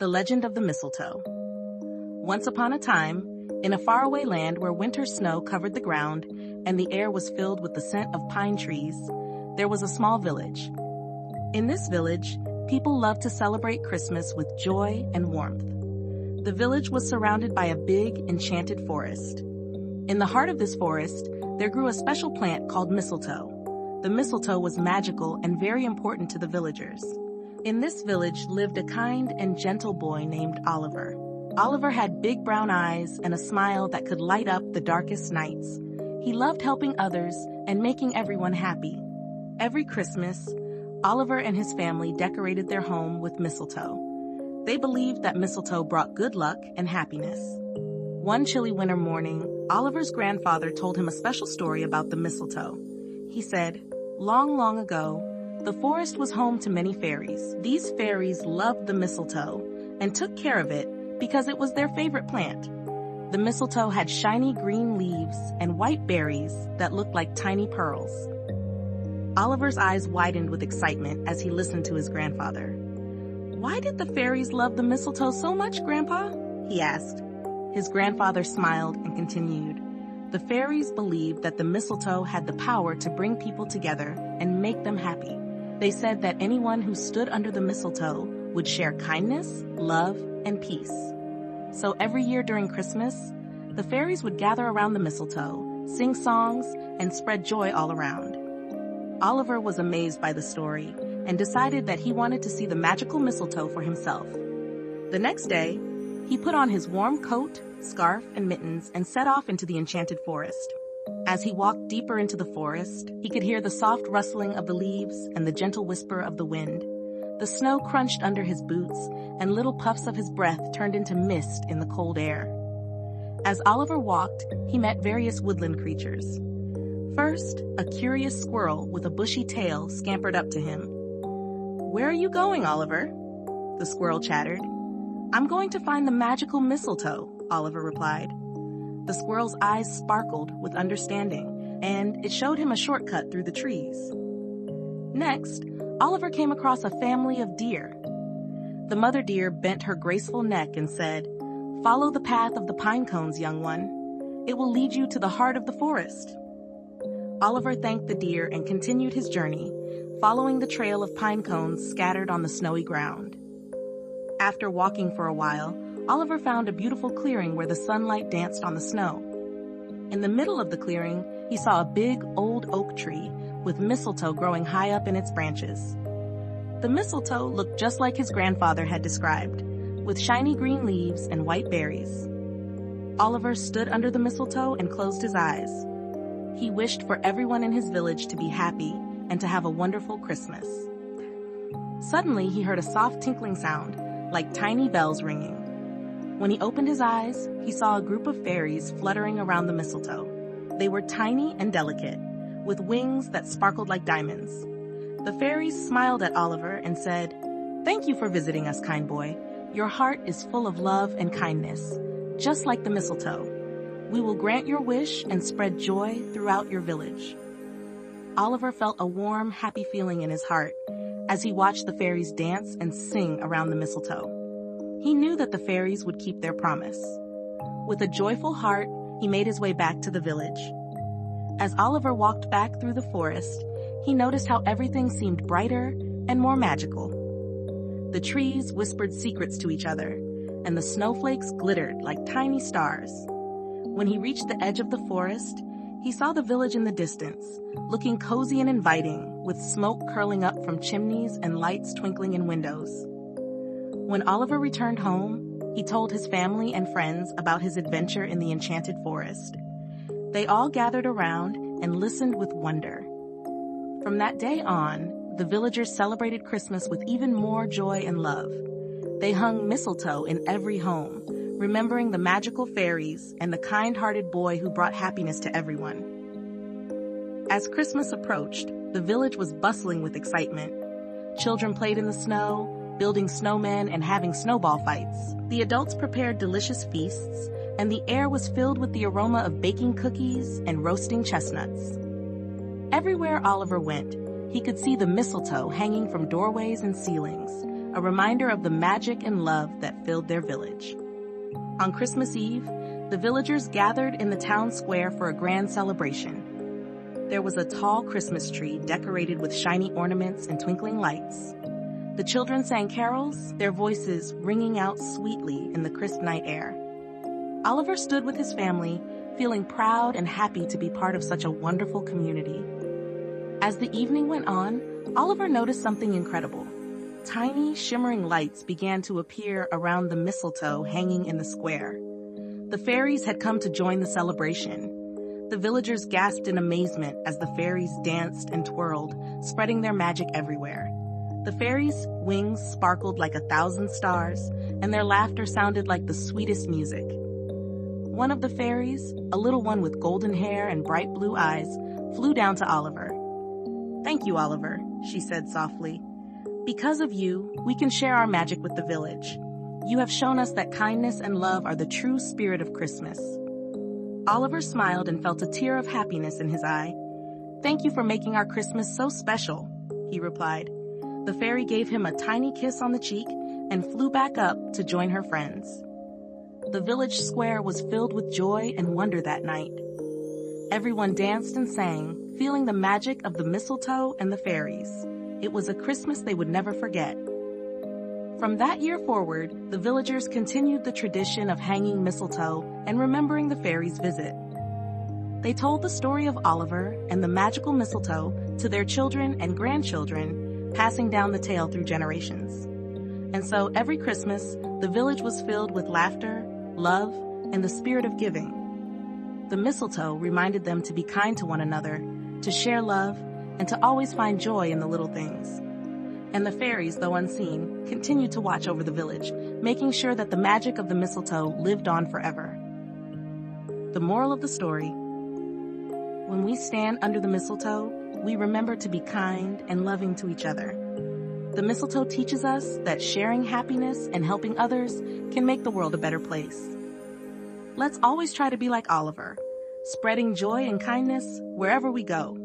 The Legend of the Mistletoe. Once upon a time, in a faraway land where winter snow covered the ground and the air was filled with the scent of pine trees, there was a small village. In this village, people loved to celebrate Christmas with joy and warmth. The village was surrounded by a big, enchanted forest. In the heart of this forest, there grew a special plant called mistletoe. The mistletoe was magical and very important to the villagers. In this village lived a kind and gentle boy named Oliver. Oliver had big brown eyes and a smile that could light up the darkest nights. He loved helping others and making everyone happy. Every Christmas, Oliver and his family decorated their home with mistletoe. They believed that mistletoe brought good luck and happiness. One chilly winter morning, Oliver's grandfather told him a special story about the mistletoe. He said, "Long, long ago, the forest was home to many fairies. These fairies loved the mistletoe and took care of it because it was their favorite plant. The mistletoe had shiny green leaves and white berries that looked like tiny pearls." Oliver's eyes widened with excitement as he listened to his grandfather. "Why did the fairies love the mistletoe so much, Grandpa?" he asked. His grandfather smiled and continued. "The fairies believed that the mistletoe had the power to bring people together and make them happy. They said that anyone who stood under the mistletoe would share kindness, love, and peace. So every year during Christmas, the fairies would gather around the mistletoe, sing songs, and spread joy all around." Oliver was amazed by the story and decided that he wanted to see the magical mistletoe for himself. The next day, he put on his warm coat, scarf, and mittens and set off into the enchanted forest. As he walked deeper into the forest, he could hear the soft rustling of the leaves and the gentle whisper of the wind. The snow crunched under his boots, and little puffs of his breath turned into mist in the cold air. As Oliver walked, he met various woodland creatures. First, a curious squirrel with a bushy tail scampered up to him. "Where are you going, Oliver?" the squirrel chattered. "I'm going to find the magical mistletoe," Oliver replied. The squirrel's eyes sparkled with understanding, and it showed him a shortcut through the trees. Next, Oliver came across a family of deer. The mother deer bent her graceful neck and said, "Follow the path of the pine cones, young one. It will lead you to the heart of the forest." Oliver thanked the deer and continued his journey, following the trail of pine cones scattered on the snowy ground. After walking for a while, Oliver found a beautiful clearing where the sunlight danced on the snow. In the middle of the clearing, he saw a big old oak tree with mistletoe growing high up in its branches. The mistletoe looked just like his grandfather had described, with shiny green leaves and white berries. Oliver stood under the mistletoe and closed his eyes. He wished for everyone in his village to be happy and to have a wonderful Christmas. Suddenly, he heard a soft tinkling sound, like tiny bells ringing. When he opened his eyes, he saw a group of fairies fluttering around the mistletoe. They were tiny and delicate, with wings that sparkled like diamonds. The fairies smiled at Oliver and said, "Thank you for visiting us, kind boy. Your heart is full of love and kindness, just like the mistletoe. We will grant your wish and spread joy throughout your village." Oliver felt a warm, happy feeling in his heart as he watched the fairies dance and sing around the mistletoe. He knew that the fairies would keep their promise. With a joyful heart, he made his way back to the village. As Oliver walked back through the forest, he noticed how everything seemed brighter and more magical. The trees whispered secrets to each other, and the snowflakes glittered like tiny stars. When he reached the edge of the forest, he saw the village in the distance, looking cozy and inviting, with smoke curling up from chimneys and lights twinkling in windows. When Oliver returned home, he told his family and friends about his adventure in the enchanted forest. They all gathered around and listened with wonder. From that day on, the villagers celebrated Christmas with even more joy and love. They hung mistletoe in every home, remembering the magical fairies and the kind-hearted boy who brought happiness to everyone. As Christmas approached, the village was bustling with excitement. Children played in the snow, building snowmen and having snowball fights. The adults prepared delicious feasts, and the air was filled with the aroma of baking cookies and roasting chestnuts. Everywhere Oliver went, he could see the mistletoe hanging from doorways and ceilings, a reminder of the magic and love that filled their village. On Christmas Eve, the villagers gathered in the town square for a grand celebration. There was a tall Christmas tree decorated with shiny ornaments and twinkling lights. The children sang carols, their voices ringing out sweetly in the crisp night air. Oliver stood with his family, feeling proud and happy to be part of such a wonderful community. As the evening went on, Oliver noticed something incredible. Tiny, shimmering lights began to appear around the mistletoe hanging in the square. The fairies had come to join the celebration. The villagers gasped in amazement as the fairies danced and twirled, spreading their magic everywhere. The fairies' wings sparkled like 1,000 stars, and their laughter sounded like the sweetest music. One of the fairies, a little one with golden hair and bright blue eyes, flew down to Oliver. "Thank you, Oliver," she said softly. "Because of you, we can share our magic with the village. You have shown us that kindness and love are the true spirit of Christmas." Oliver smiled and felt a tear of happiness in his eye. "Thank you for making our Christmas so special," he replied. The fairy gave him a tiny kiss on the cheek and flew back up to join her friends. The village square was filled with joy and wonder that night. Everyone danced and sang, feeling the magic of the mistletoe and the fairies. It was a Christmas they would never forget. From that year forward, the villagers continued the tradition of hanging mistletoe and remembering the fairies' visit. They told the story of Oliver and the magical mistletoe to their children and grandchildren, passing down the tale through generations. And so every Christmas, the village was filled with laughter, love, and the spirit of giving. The mistletoe reminded them to be kind to one another, to share love, and to always find joy in the little things. And the fairies, though unseen, continued to watch over the village, making sure that the magic of the mistletoe lived on forever. The moral of the story: when we stand under the mistletoe, we remember to be kind and loving to each other. The mistletoe teaches us that sharing happiness and helping others can make the world a better place. Let's always try to be like Oliver, spreading joy and kindness wherever we go.